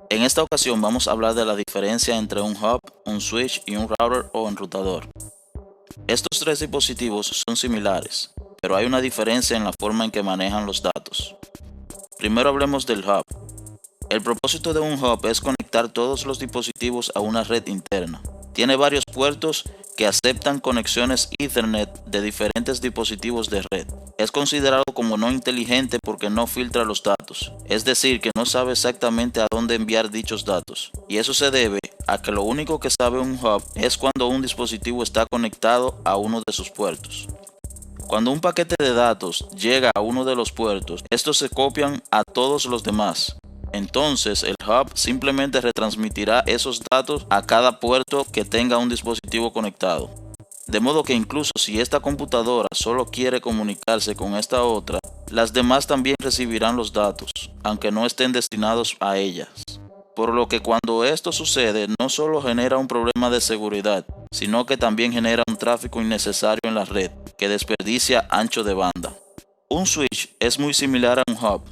En esta ocasión vamos a hablar de la diferencia entre un hub, un switch y un router o enrutador. Estos tres dispositivos son similares, pero hay una diferencia en la forma en que manejan los datos. Primero hablemos del hub. El propósito de un hub es conectar todos los dispositivos a una red interna. Tiene varios puertos que aceptan conexiones Ethernet de diferentes dispositivos de red. Es considerado como no inteligente porque no filtra los datos, es decir, que no sabe exactamente a dónde enviar dichos datos. Y eso se debe a que lo único que sabe un hub es cuando un dispositivo está conectado a uno de sus puertos. Cuando un paquete de datos llega a uno de los puertos, estos se copian a todos los demás. Entonces el hub simplemente retransmitirá esos datos a cada puerto que tenga un dispositivo conectado. De modo que incluso si esta computadora solo quiere comunicarse con esta otra, las demás también recibirán los datos, aunque no estén destinados a ellas. Por lo que cuando esto sucede, no solo genera un problema de seguridad, sino que también genera un tráfico innecesario en la red, que desperdicia ancho de banda. Un switch es muy similar a un hub.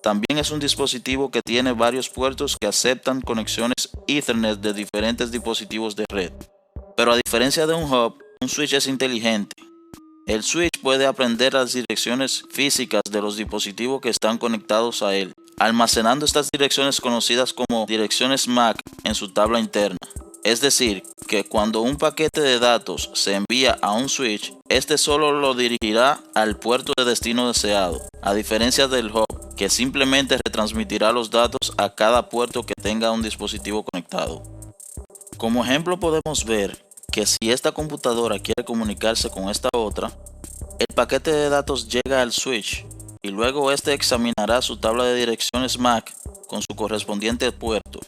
También es un dispositivo que tiene varios puertos que aceptan conexiones Ethernet de diferentes dispositivos de red. Pero a diferencia de un hub, un switch es inteligente. El switch puede aprender las direcciones físicas de los dispositivos que están conectados a él, almacenando estas direcciones conocidas como direcciones MAC en su tabla interna. Es decir, que cuando un paquete de datos se envía a un switch, este solo lo dirigirá al puerto de destino deseado, a diferencia del hub, que simplemente retransmitirá los datos a cada puerto que tenga un dispositivo conectado. Como ejemplo podemos ver que si esta computadora quiere comunicarse con esta otra, el paquete de datos llega al switch y luego este examinará su tabla de direcciones MAC con su correspondiente puerto,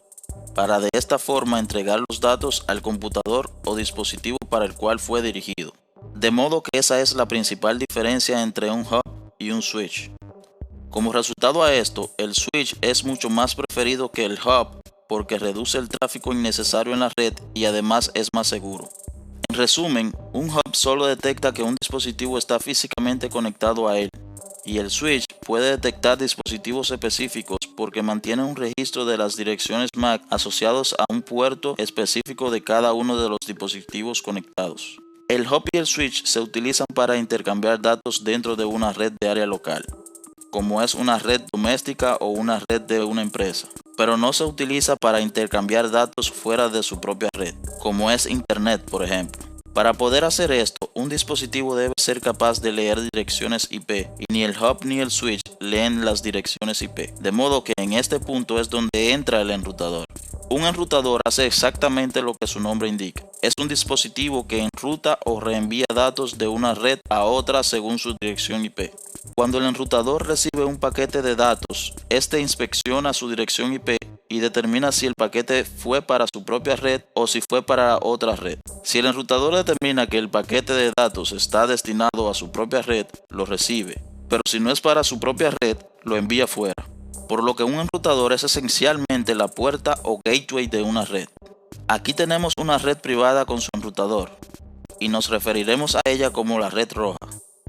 para de esta forma entregar los datos al computador o dispositivo para el cual fue dirigido. De modo que esa es la principal diferencia entre un hub y un switch. Como resultado a esto, el switch es mucho más preferido que el hub porque reduce el tráfico innecesario en la red y además es más seguro. En resumen, un hub solo detecta que un dispositivo está físicamente conectado a él, y el switch puede detectar dispositivos específicos porque mantiene un registro de las direcciones MAC asociados a un puerto específico de cada uno de los dispositivos conectados. El hub y el switch se utilizan para intercambiar datos dentro de una red de área local, como es una red doméstica o una red de una empresa, pero no se utiliza para intercambiar datos fuera de su propia red, como es Internet, por ejemplo. Para poder hacer esto, un dispositivo debe ser capaz de leer direcciones IP, y ni el hub ni el switch leen las direcciones IP, de modo que en este punto es donde entra el enrutador. Un enrutador hace exactamente lo que su nombre indica. Es un dispositivo que enruta o reenvía datos de una red a otra según su dirección IP. Cuando el enrutador recibe un paquete de datos, este inspecciona su dirección IP y determina si el paquete fue para su propia red o si fue para otra red. Si el enrutador determina que el paquete de datos está destinado a su propia red, lo recibe, pero si no es para su propia red, lo envía fuera. Por lo que un enrutador es esencialmente la puerta o gateway de una red. Aquí tenemos una red privada con su enrutador, y nos referiremos a ella como la red roja,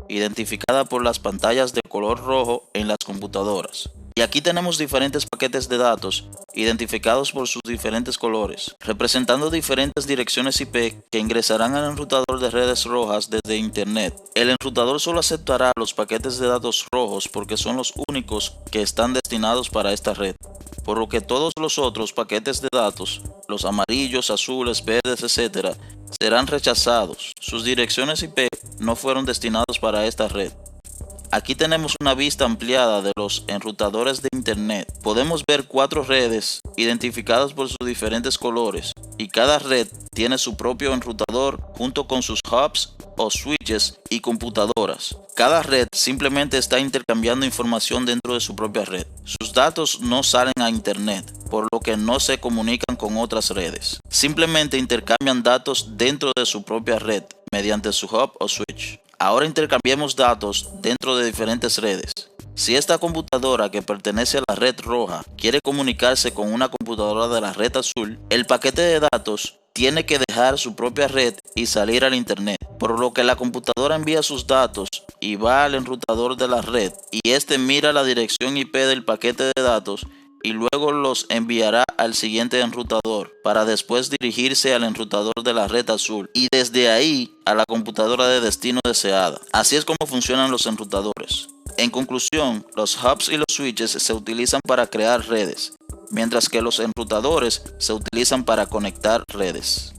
identificada por las pantallas de color rojo en las computadoras. Y aquí tenemos diferentes paquetes de datos, identificados por sus diferentes colores, representando diferentes direcciones IP que ingresarán al enrutador de redes rojas desde Internet. El enrutador solo aceptará los paquetes de datos rojos porque son los únicos que están destinados para esta red, por lo que todos los otros paquetes de datos, los amarillos, azules, verdes, etc., serán rechazados. Sus direcciones IP no fueron destinados para esta red. Aquí tenemos una vista ampliada de los enrutadores de Internet. Podemos ver 4 redes identificadas por sus diferentes colores, y cada red tiene su propio enrutador junto con sus hubs o switches y computadoras. Cada red simplemente está intercambiando información dentro de su propia red. Sus datos no salen a Internet, por lo que no se comunican con otras redes. Simplemente intercambian datos dentro de su propia red mediante su hub o switch. Ahora intercambiemos datos dentro de diferentes redes. Si esta computadora que pertenece a la red roja quiere comunicarse con una computadora de la red azul, el paquete de datos tiene que dejar su propia red y salir al Internet, por lo que la computadora envía sus datos y va al enrutador de la red, y este mira la dirección IP del paquete de datos y luego los enviará al siguiente enrutador para después dirigirse al enrutador de la red azul y desde ahí a la computadora de destino deseada. Así es como funcionan los enrutadores. En conclusión, los hubs y los switches se utilizan para crear redes, mientras que los enrutadores se utilizan para conectar redes.